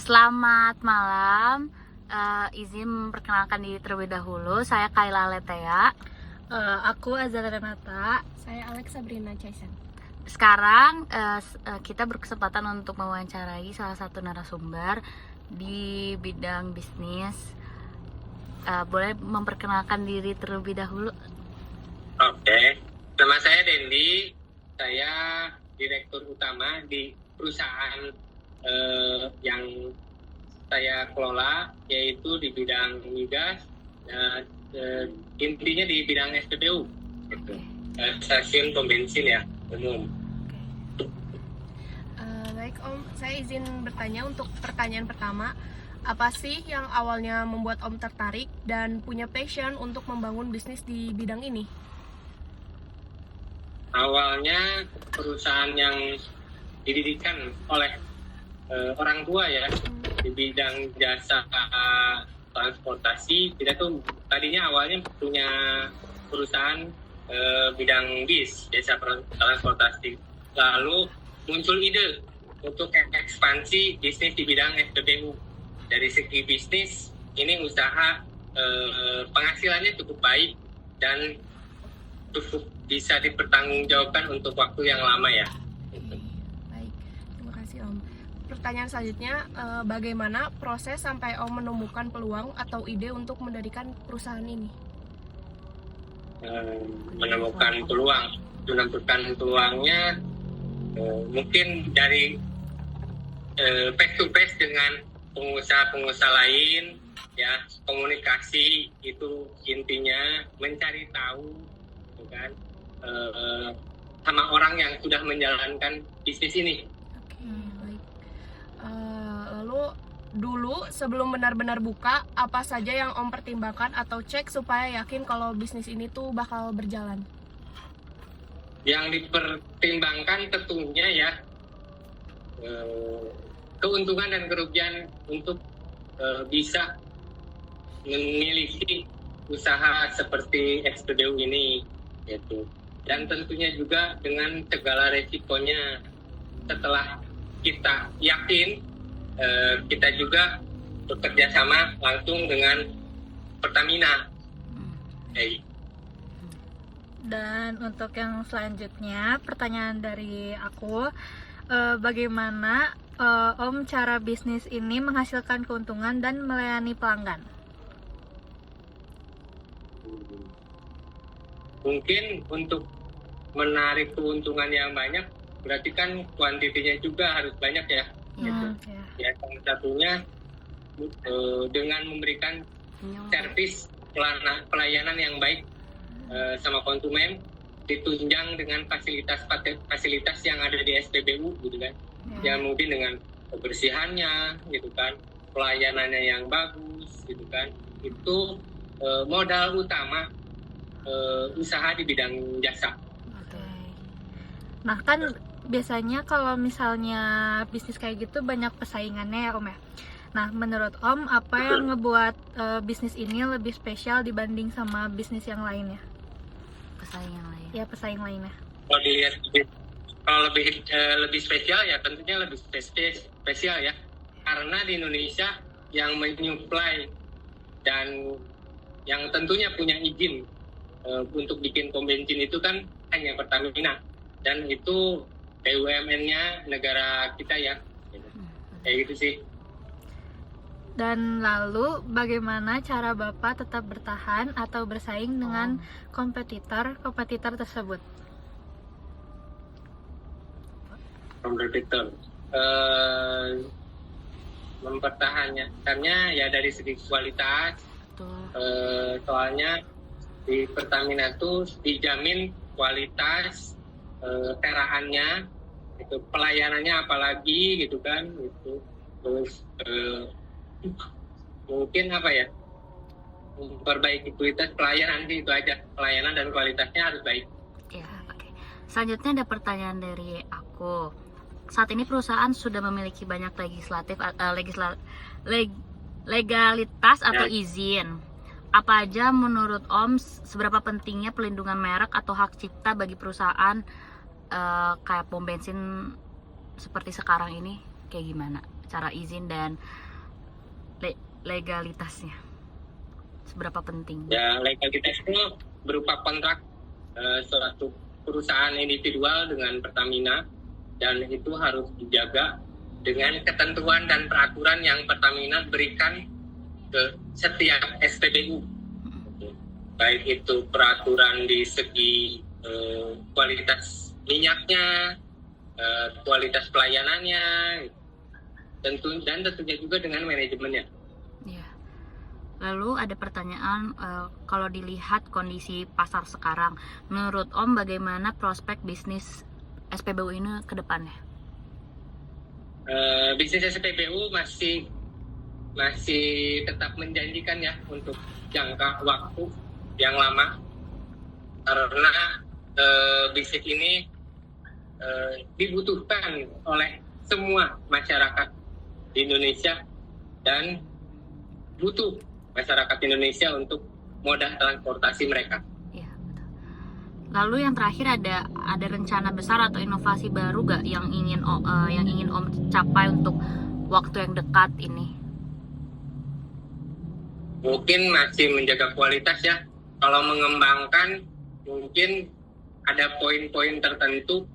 Selamat malam. Izin memperkenalkan diri terlebih dahulu. Saya Kayla Letea. Aku Azara Renata. Saya Alex Sabrina Chaisen. Sekarang kita berkesempatan untuk mewawancarai salah satu narasumber di bidang bisnis. Boleh memperkenalkan diri terlebih dahulu? Oke, nama saya Dendi. Saya direktur utama di perusahaan yang saya kelola, yaitu di bidang migas, intinya di bidang SPBU, gitu. Stasiun pom bensin ya, umum. Baik Om, saya izin bertanya untuk pertanyaan pertama. Apa sih yang awalnya membuat Om tertarik dan punya passion untuk membangun bisnis di bidang ini? Awalnya perusahaan yang didirikan oleh orang tua ya, di bidang jasa transportasi. Kita tuh tadinya awalnya punya perusahaan bidang bis, jasa transportasi. Lalu muncul ide untuk ekspansi bisnis di bidang SPBU. Dari segi bisnis, ini usaha penghasilannya cukup baik dan cukup bisa dipertanggungjawabkan untuk waktu yang lama ya. Baik, terima kasih Om. Pertanyaan selanjutnya, bagaimana proses sampai Om menemukan peluang atau ide untuk mendirikan perusahaan ini? Menemukan peluangnya mungkin dari face to face dengan pengusaha lain ya, komunikasi itu intinya, mencari tahu gitu kan, sama orang yang sudah menjalankan bisnis ini. Baik. Lalu dulu sebelum benar-benar buka, apa saja yang Om pertimbangkan atau cek supaya yakin kalau bisnis ini tuh bakal berjalan? Yang dipertimbangkan tentunya ya keuntungan dan kerugian untuk bisa memiliki usaha seperti SPBU ini gitu. Dan tentunya juga dengan segala resikonya. Setelah kita yakin, kita juga bekerja sama langsung dengan Pertamina. Dan untuk yang selanjutnya, pertanyaan dari aku, bagaimana Om cara bisnis ini menghasilkan keuntungan dan melayani pelanggan? Mungkin untuk menarik keuntungan yang banyak, berarti kan kuantitinya juga harus banyak ya. Gitu. Ya, salah satunya dengan memberikan servis pelayanan yang baik sama konsumen, ditunjang dengan fasilitas yang ada di SPBU gitu kan. Yang mungkin dengan kebersihannya gitu kan, pelayanannya yang bagus gitu kan. Itu modal utama usaha di bidang jasa. Nah kan biasanya kalau misalnya bisnis kayak gitu banyak pesaingannya ya Om ya. Nah menurut Om apa yang ngebuat bisnis ini lebih spesial dibanding sama bisnis yang lainnya? Pesaing lainnya. Kalau dilihat, kalau lebih spesial ya tentunya lebih spesial ya, karena di Indonesia yang menyuplai dan yang tentunya punya izin untuk bikin pom bensin itu kan hanya Pertamina, dan itu BUMN-nya negara kita ya, kayak gitu sih. Dan lalu bagaimana cara Bapak tetap bertahan atau bersaing dengan kompetitor tersebut? Kompetitor mempertahankannya ya dari segi kualitas. Soalnya di Pertamina tuh dijamin kualitas teraannya, itu pelayanannya apalagi gitu kan, gitu. Terus mungkin apa ya, memperbaiki kualitas pelayanan sih, itu aja, pelayanan dan kualitasnya harus baik. Ya, oke. Selanjutnya ada pertanyaan dari aku. Saat ini perusahaan sudah memiliki banyak legalitas atau izin. Apa aja menurut Om seberapa pentingnya pelindungan merek atau hak cipta bagi perusahaan kayak pom bensin seperti sekarang ini? Kayak gimana cara izin dan legalitasnya. Seberapa penting? Ya, legalitas itu berupa kontrak suatu perusahaan individual dengan Pertamina, dan itu harus dijaga dengan ketentuan dan peraturan yang Pertamina berikan ke setiap SPBU. Baik itu peraturan di segi kualitas minyaknya, kualitas pelayanannya, tentunya juga dengan manajemennya. Ya. Lalu ada pertanyaan, kalau dilihat kondisi pasar sekarang, menurut Om bagaimana prospek bisnis SPBU ini ke depannya? Bisnis SPBU masih tetap menjanjikan ya untuk jangka waktu yang lama, karena bisnis ini dibutuhkan oleh semua masyarakat di Indonesia dan butuh masyarakat Indonesia untuk moda transportasi mereka. Ya, betul. Lalu yang terakhir ada rencana besar atau inovasi baru gak yang ingin Om capai untuk waktu yang dekat ini? Mungkin masih menjaga kualitas ya. Kalau mengembangkan mungkin ada poin-poin tertentu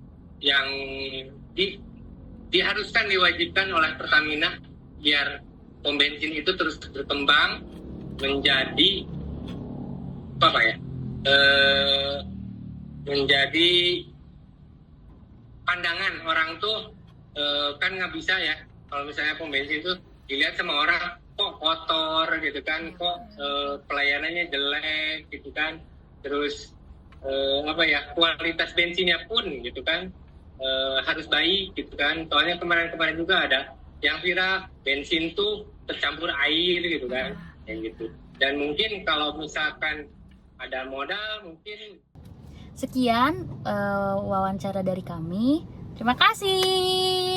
yang diharuskan diwajibkan oleh Pertamina biar pom bensin itu terus berkembang menjadi menjadi pandangan orang tuh, kan nggak bisa ya kalau misalnya pom bensin itu dilihat sama orang kok kotor gitu kan, kok pelayanannya jelek gitu kan, terus kualitas bensinnya pun gitu kan harus baik gitu kan. Soalnya kemarin juga ada yang viral bensin tuh tercampur air gitu kan, kayak gitu. Dan mungkin kalau misalkan ada modal mungkin. Sekian wawancara dari kami. Terima kasih.